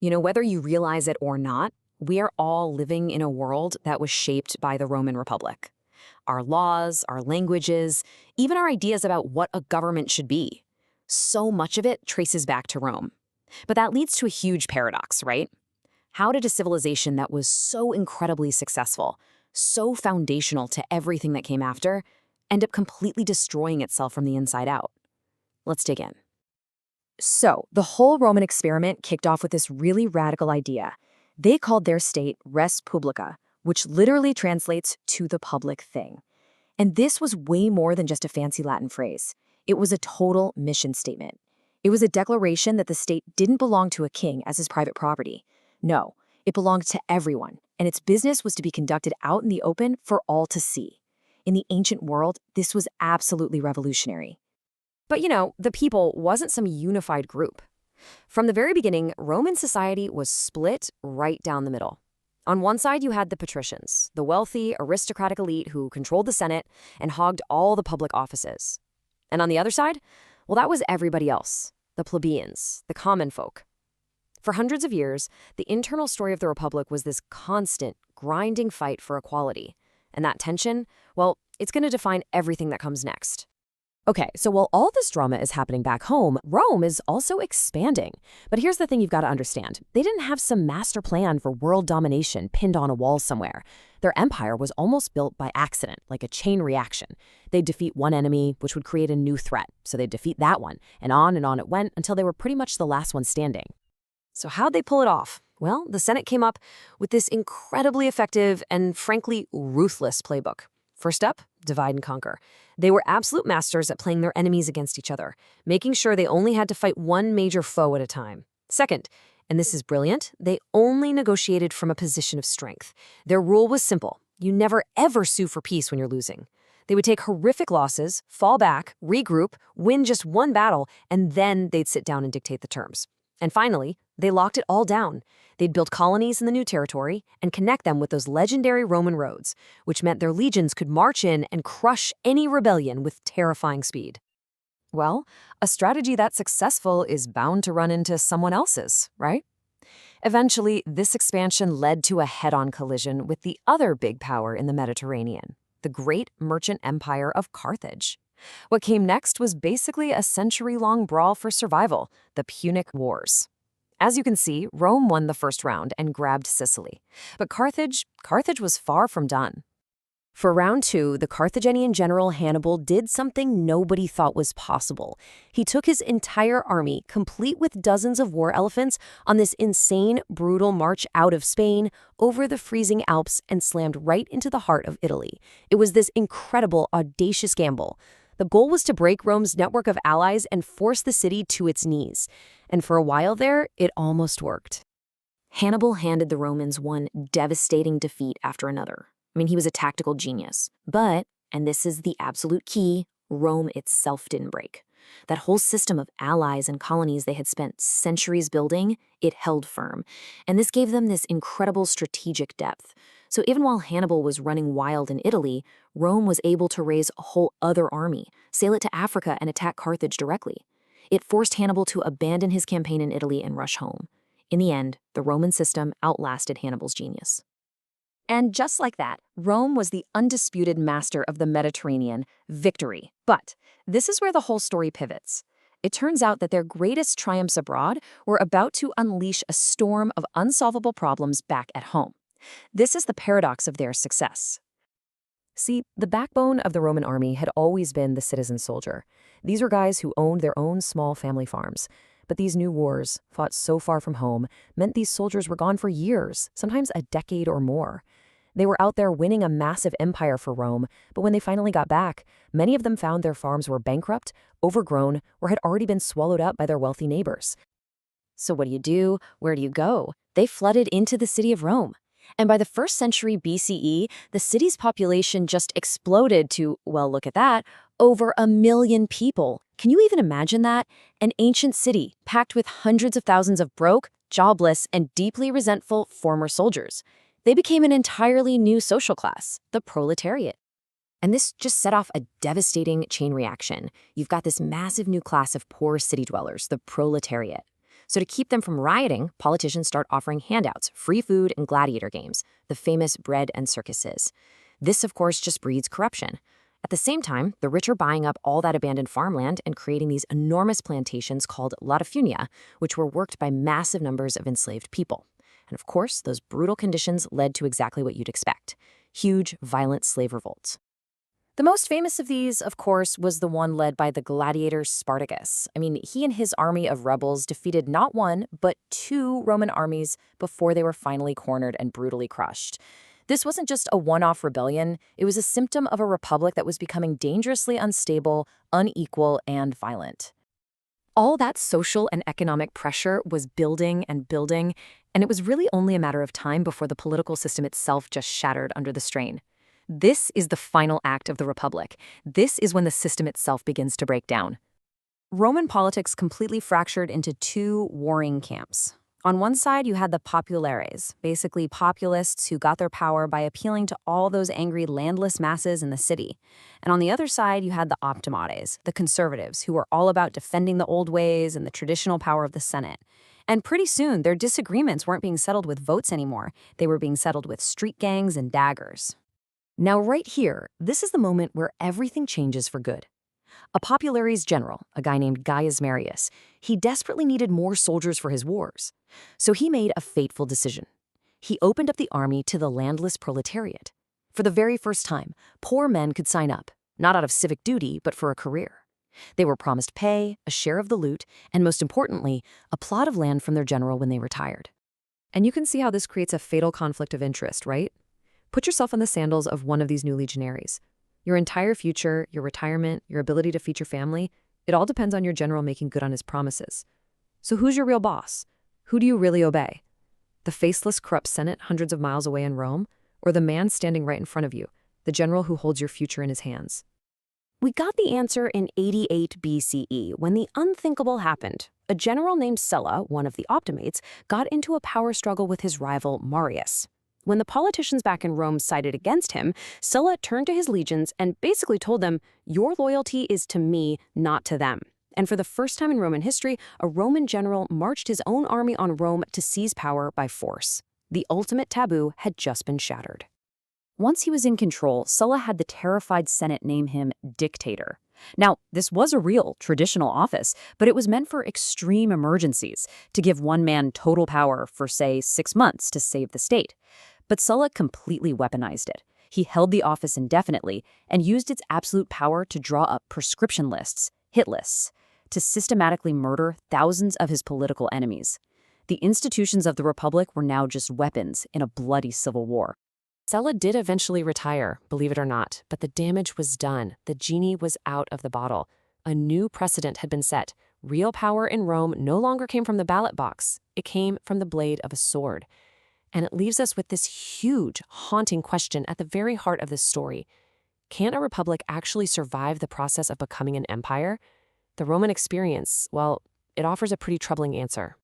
Whether you realize it or not, we are all living in a world that was shaped by the Roman Republic. Our laws, our languages, even our ideas about what a government should be. So much of it traces back to Rome. But that leads to a huge paradox, right? How did a civilization that was so incredibly successful, so foundational to everything that came after, end up completely destroying itself from the inside out? Let's dig in. So, the whole Roman experiment kicked off with this really radical idea. They called their state res publica, which literally translates to the public thing. And this was way more than just a fancy Latin phrase. It was a total mission statement. It was a declaration that the state didn't belong to a king as his private property. No, it belonged to everyone, and its business was to be conducted out in the open for all to see. In the ancient world, this was absolutely revolutionary. But the people wasn't some unified group. From the very beginning, Roman society was split right down the middle. On one side, you had the patricians, the wealthy, aristocratic elite who controlled the Senate and hogged all the public offices. And on the other side, well, that was everybody else, the plebeians, the common folk. For hundreds of years, the internal story of the Republic was this constant, grinding fight for equality. And that tension, well, it's going to define everything that comes next. Okay, so while all this drama is happening back home, Rome is also expanding. But here's the thing you've got to understand. They didn't have some master plan for world domination pinned on a wall somewhere. Their empire was almost built by accident, like a chain reaction. They'd defeat one enemy, which would create a new threat. So they'd defeat that one, and on it went until they were pretty much the last one standing. So how'd they pull it off? Well, the Senate came up with this incredibly effective and frankly ruthless playbook. First up, divide and conquer. They were absolute masters at playing their enemies against each other, making sure they only had to fight one major foe at a time. Second, and this is brilliant, they only negotiated from a position of strength. Their rule was simple. You never ever sue for peace when you're losing. They would take horrific losses, fall back, regroup, win just one battle, and then they'd sit down and dictate the terms. And finally, they locked it all down. They'd build colonies in the new territory and connect them with those legendary Roman roads, which meant their legions could march in and crush any rebellion with terrifying speed. Well, a strategy that's successful is bound to run into someone else's, right? Eventually, this expansion led to a head-on collision with the other big power in the Mediterranean, the great merchant empire of Carthage. What came next was basically a century-long brawl for survival, the Punic Wars. As you can see, Rome won the first round and grabbed Sicily. But Carthage was far from done. For round two, the Carthaginian general Hannibal did something nobody thought was possible. He took his entire army, complete with dozens of war elephants, on this insane, brutal march out of Spain, over the freezing Alps, and slammed right into the heart of Italy. It was this incredible, audacious gamble. The goal was to break Rome's network of allies and force the city to its knees. And for a while there, it almost worked. Hannibal handed the Romans one devastating defeat after another. He was a tactical genius. But, and this is the absolute key, Rome itself didn't break. That whole system of allies and colonies they had spent centuries building, it held firm. And this gave them this incredible strategic depth. So even while Hannibal was running wild in Italy, Rome was able to raise a whole other army, sail it to Africa, and attack Carthage directly. It forced Hannibal to abandon his campaign in Italy and rush home. In the end, the Roman system outlasted Hannibal's genius. And just like that, Rome was the undisputed master of the Mediterranean, victory. But this is where the whole story pivots. It turns out that their greatest triumphs abroad were about to unleash a storm of unsolvable problems back at home. This is the paradox of their success. See, the backbone of the Roman army had always been the citizen soldier. These were guys who owned their own small family farms. But these new wars, fought so far from home, meant these soldiers were gone for years, sometimes a decade or more. They were out there winning a massive empire for Rome, but when they finally got back, many of them found their farms were bankrupt, overgrown, or had already been swallowed up by their wealthy neighbors. So what do? Where do you go? They flooded into the city of Rome. And by the 1st century BCE, the city's population just exploded to, well, look at that, over 1 million people. Can you even imagine that? An ancient city packed with hundreds of thousands of broke, jobless, and deeply resentful former soldiers. They became an entirely new social class, the proletariat. And this just set off a devastating chain reaction. You've got this massive new class of poor city dwellers, the proletariat. So to keep them from rioting, politicians start offering handouts, free food, and gladiator games, the famous bread and circuses. This, of course, just breeds corruption. At the same time, the rich are buying up all that abandoned farmland and creating these enormous plantations called latifundia, which were worked by massive numbers of enslaved people. And of course, those brutal conditions led to exactly what you'd expect: huge, violent slave revolts. The most famous of these, of course, was the one led by the gladiator Spartacus. I mean, he and his army of rebels defeated not one, but two Roman armies before they were finally cornered and brutally crushed. This wasn't just a one-off rebellion, it was a symptom of a republic that was becoming dangerously unstable, unequal, and violent. All that social and economic pressure was building and building, and it was really only a matter of time before the political system itself just shattered under the strain. This is the final act of the Republic. This is when the system itself begins to break down. Roman politics completely fractured into two warring camps. On one side, you had the populares, basically populists who got their power by appealing to all those angry landless masses in the city. And on the other side, you had the optimates, the conservatives, who were all about defending the old ways and the traditional power of the Senate. And pretty soon, their disagreements weren't being settled with votes anymore. They were being settled with street gangs and daggers. Now, right here, this is the moment where everything changes for good. A populares general, a guy named Gaius Marius, he desperately needed more soldiers for his wars. So he made a fateful decision. He opened up the army to the landless proletariat. For the very first time, poor men could sign up, not out of civic duty, but for a career. They were promised pay, a share of the loot, and most importantly, a plot of land from their general when they retired. And you can see how this creates a fatal conflict of interest, right? Put yourself in the sandals of one of these new legionaries. Your entire future, your retirement, your ability to feed your family, it all depends on your general making good on his promises. So who's your real boss? Who do you really obey? The faceless, corrupt Senate hundreds of miles away in Rome? Or the man standing right in front of you, the general who holds your future in his hands? We got the answer in 88 BCE, when the unthinkable happened. A general named Sulla, one of the optimates, got into a power struggle with his rival Marius. When the politicians back in Rome sided against him, Sulla turned to his legions and basically told them, "Your loyalty is to me, not to them." And for the first time in Roman history, a Roman general marched his own army on Rome to seize power by force. The ultimate taboo had just been shattered. Once he was in control, Sulla had the terrified Senate name him dictator. Now, this was a real, traditional office, but it was meant for extreme emergencies, to give one man total power for, say, 6 months to save the state. But Sulla completely weaponized it. He held the office indefinitely and used its absolute power to draw up proscription lists, hit lists, to systematically murder thousands of his political enemies. The institutions of the Republic were now just weapons in a bloody civil war. Sulla did eventually retire, believe it or not, but the damage was done. The genie was out of the bottle. A new precedent had been set. Real power in Rome no longer came from the ballot box. It came from the blade of a sword. And it leaves us with this huge, haunting question at the very heart of this story. Can a republic actually survive the process of becoming an empire? The Roman experience, well, it offers a pretty troubling answer.